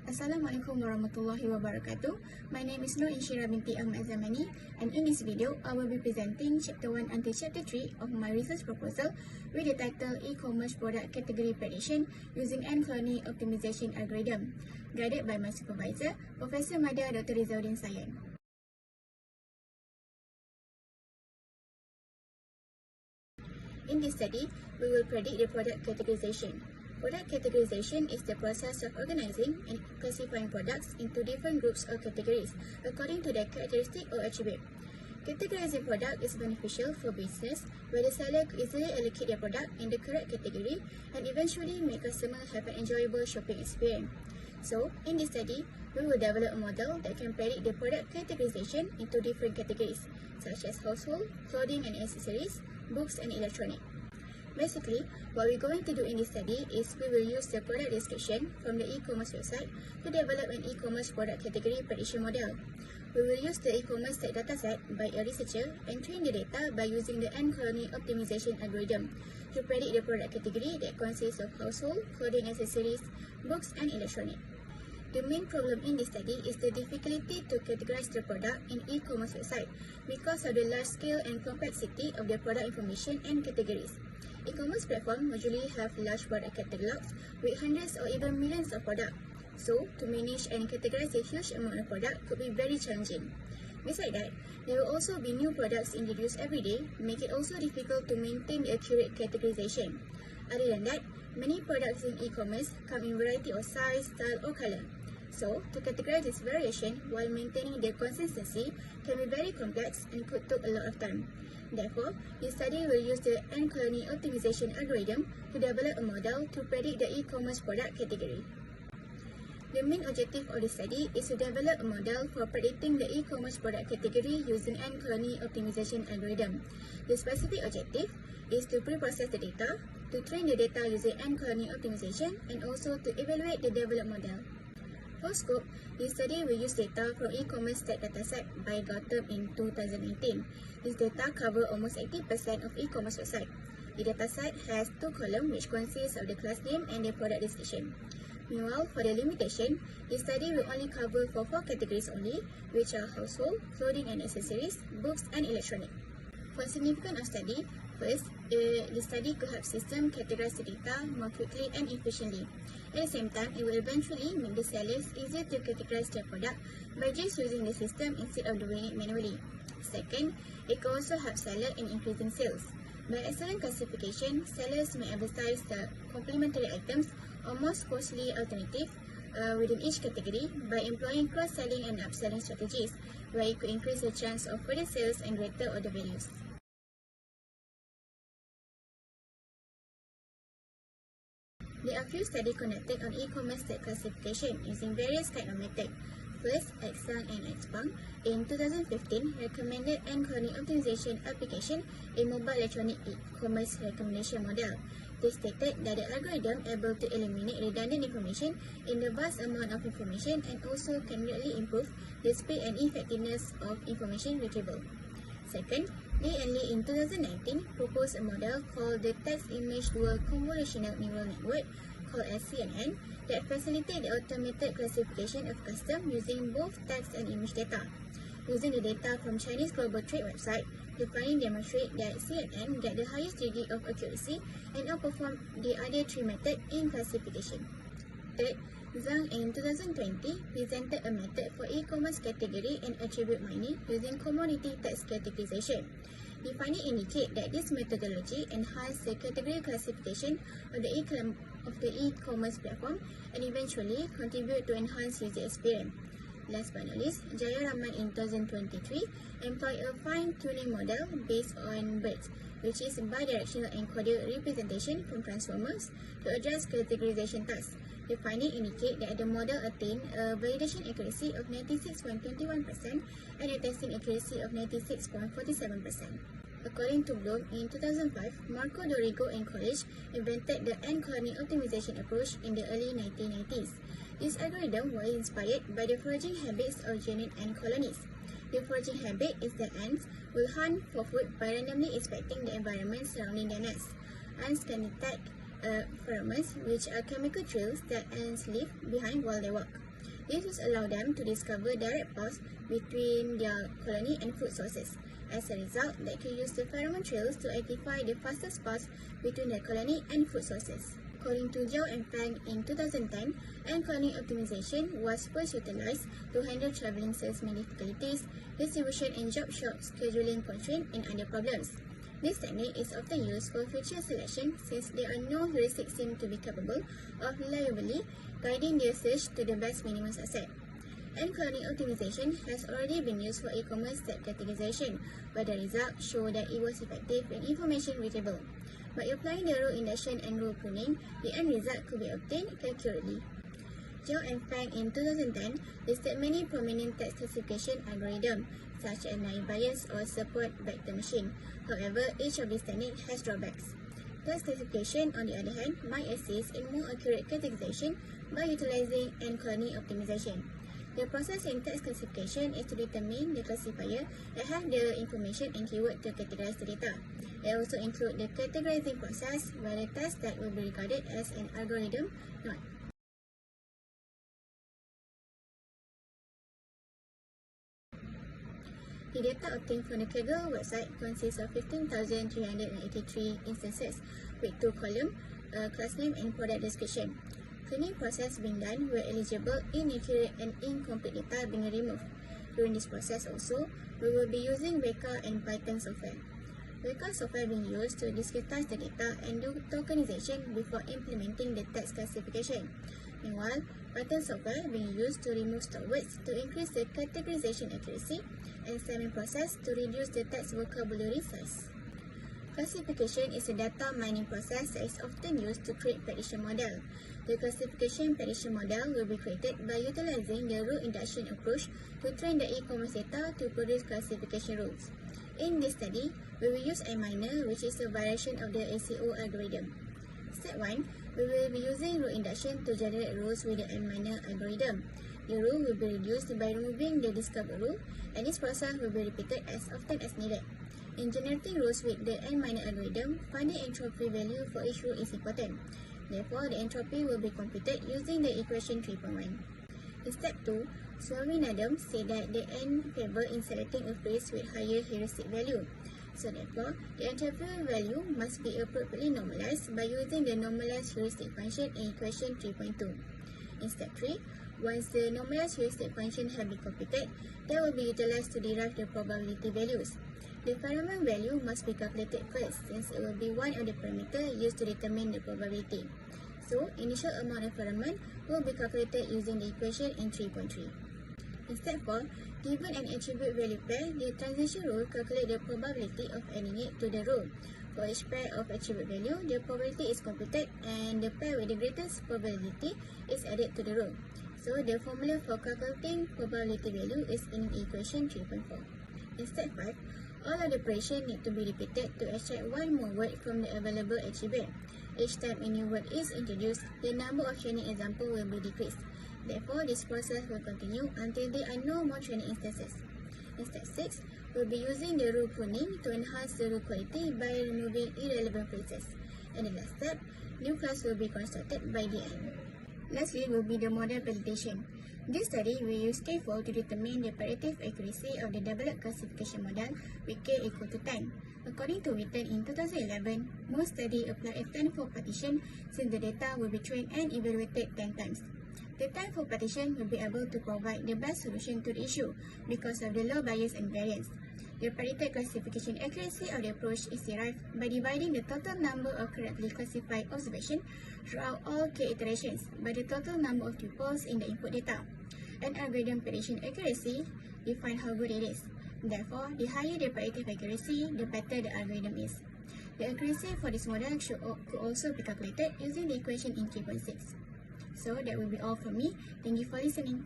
Assalamualaikum warahmatullahi wabarakatuh. My name is Insyirah Binti Ahmad Zammani, and in this video, I will be presenting Chapter 1 until Chapter 3 of my research proposal with the title E-commerce product category prediction using end colony optimization algorithm, guided by my supervisor, Professor Madya Dr. Rizauddin Sayan. In this study, we will predict the product categorization. Product categorization is the process of organizing and classifying products into different groups or categories according to their characteristic or attribute. Categorizing product is beneficial for business where the seller could easily allocate their product in the correct category and eventually make customers have an enjoyable shopping experience. So, in this study, we will develop a model that can predict the product categorization into different categories such as household, clothing and accessories, books and electronics. Basically, what we're going to do in this study is we will use the product description from the e-commerce website to develop an e-commerce product category prediction model. We will use the e-commerce tag dataset by a researcher and train the data by using the end colony optimization algorithm to predict the product category that consists of household, clothing accessories, books and electronics. The main problem in this study is the difficulty to categorize the product in e-commerce website because of the large scale and complexity of the product information and categories. E-commerce platforms usually have large product catalogs with hundreds or even millions of products. So, to manage and categorize a huge amount of product could be very challenging. Besides that, there will also be new products introduced every day, making it also difficult to maintain the accurate categorization. Other than that, many products in e-commerce come in variety of size, style or color. So, to categorize this variation while maintaining their consistency can be very complex and could take a lot of time. Therefore, this study will use the end colony optimization algorithm to develop a model to predict the e-commerce product category. The main objective of the study is to develop a model for predicting the e-commerce product category using end colony optimization algorithm. The specific objective is to pre-process the data, to train the data using end colony optimization, and also to evaluate the developed model. For scope, this study will use data from e-commerce tag dataset by Gautam in 2018. This data covers almost 80% of e-commerce website. The dataset has two columns which consist of the class name and the product description. Meanwhile, for the limitation, this study will only cover for 4 categories only, which are household, clothing and accessories, books and electronics. For significance of study, first, the study could help system categorize the data more quickly and efficiently. At the same time, it will eventually make the sellers easier to categorize their product by just using the system instead of doing it manually. Second, it can also help sellers in increasing sales. By excellent classification, sellers may advertise the complementary items or most costly alternative within each category by employing cross-selling and upselling strategies, where it could increase the chance of further sales and greater order values. There are few studies conducted on e-commerce tag classification using various kinds of methods. First, Exang and Expang in 2015 recommended end colony optimization application in mobile electronic e-commerce recommendation model. They stated that the algorithm able to eliminate redundant information in the vast amount of information and also can greatly improve the speed and effectiveness of information retrieval. Second, Lee and Lee in 2019 proposed a model called the Text-Image Dual Convolutional Neural Network, called as CNN, that facilitates the automated classification of customs using both text and image data. Using the data from Chinese Global Trade website, the findings demonstrate that CNN get the highest degree of accuracy and outperform the other 3 methods in classification. Third, Zhang in 2020 presented a method for e-commerce category and attribute mining using commodity text categorization. The findings indicate that this methodology enhances the category classification of the e-commerce platform and eventually contribute to enhanced user experience. Last but not least, Jayaraman in 2023 employed a fine-tuning model based on BERT, which is bidirectional encoder representation from transformers, to address categorization tasks. The findings indicate that the model attained a validation accuracy of 96.21% and a testing accuracy of 96.47%. According to Bloom, in 2005, Marco Dorigo and colleagues invented the end colony optimization approach in the early 1990s. This algorithm was inspired by the foraging habits of genuine ant colonies. The foraging habit is that ants will hunt for food by randomly inspecting the environment surrounding their nest. Ants can detect pheromones, which are chemical trails that ants leave behind while they walk. This will allow them to discover direct paths between their colony and food sources. As a result, they can use the pheromone trails to identify the fastest paths between their colony and food sources. According to Zhao and Fang in 2010, and colony optimization was first utilized to handle traveling salesman difficulties, distribution and job shop scheduling constraints, and other problems. This technique is often used for future selection since there are no heuristics seem to be capable of reliably guiding their search to the best minimum success. And colony optimization has already been used for e-commerce step categorization, where the results show that it was effective and information readable. By applying the rule induction and rule pruning, the end result could be obtained accurately. Zhao and Fang in 2010 listed many prominent text classification algorithms, such as naive bias or support vector machine. However, each of these techniques has drawbacks. Text classification, on the other hand, might assist in more accurate categorization by utilizing end colony optimization. The process in text classification is to determine the classifier that have the information and keyword to categorize the data. It also includes the categorizing process, where the text tag will be regarded as an algorithm node. The data obtained from the Kaggle website consists of 15,383 instances with 2 columns, a class name and product description. Cleaning process being done where eligible, inaccurate and incomplete data being removed. During this process also, we will be using Weka and Python software. Weka software being used to discretize the data and do tokenization before implementing the text classification. Meanwhile, Python software being used to remove stock words to increase the categorization accuracy, and stemming process to reduce the text vocabulary size. Classification is a data mining process that is often used to create prediction model. The classification prediction model will be created by utilizing the rule induction approach to train the e-commerce data to produce classification rules. In this study, we will use iMiner, which is a variation of the ACO algorithm. Step 1, we will be using rule induction to generate rules with the iMiner algorithm. The rule will be reduced by removing the discovered rule, and this process will be repeated as often as needed. In generating rules with the iMiner algorithm, finding entropy value for each rule is important. Therefore, the entropy will be computed using the equation 3.1. In step 2, Swaminathan said that the n favor in selecting a phrase with higher heuristic value. So therefore, the entropy value must be appropriately normalized by using the normalized heuristic function in equation 3.2. In step 3, once the normalized heuristic function has been computed, that will be utilized to derive the probability values. The pheromone value must be calculated first, since it will be one of the parameters used to determine the probability. So, initial amount of pheromone will be calculated using the equation in 3.3. In step 4, given an attribute value pair, the transition rule calculates the probability of adding it to the rule. For each pair of attribute value, the probability is computed and the pair with the greatest probability is added to the rule. So, the formula for calculating probability value is in equation 3.4. In step 5, all of the operations need to be repeated to extract one more word from the available attribute. Each time a new word is introduced, the number of training examples will be decreased. Therefore, this process will continue until there are no more training instances. In step 6, we'll be using the rule pruning to enhance the rule quality by removing irrelevant phrases. And the last step, new class will be constructed by the end. Lastly will be the model validation. This study will use K4 to determine the predictive accuracy of the developed classification model with K equal to 10. According to Witten in 2011, most studies apply a 10-fold partition since the data will be trained and evaluated 10 times. The 10-fold partition will be able to provide the best solution to the issue because of the low bias and variance. The predicted classification accuracy of the approach is derived by dividing the total number of correctly classified observations throughout all K iterations by the total number of tuples in the input data. An algorithm prediction accuracy defines how good it is. Therefore, the higher the predictive accuracy, the better the algorithm is. The accuracy for this model could also be calculated using the equation in 3.6. So that will be all from me. Thank you for listening.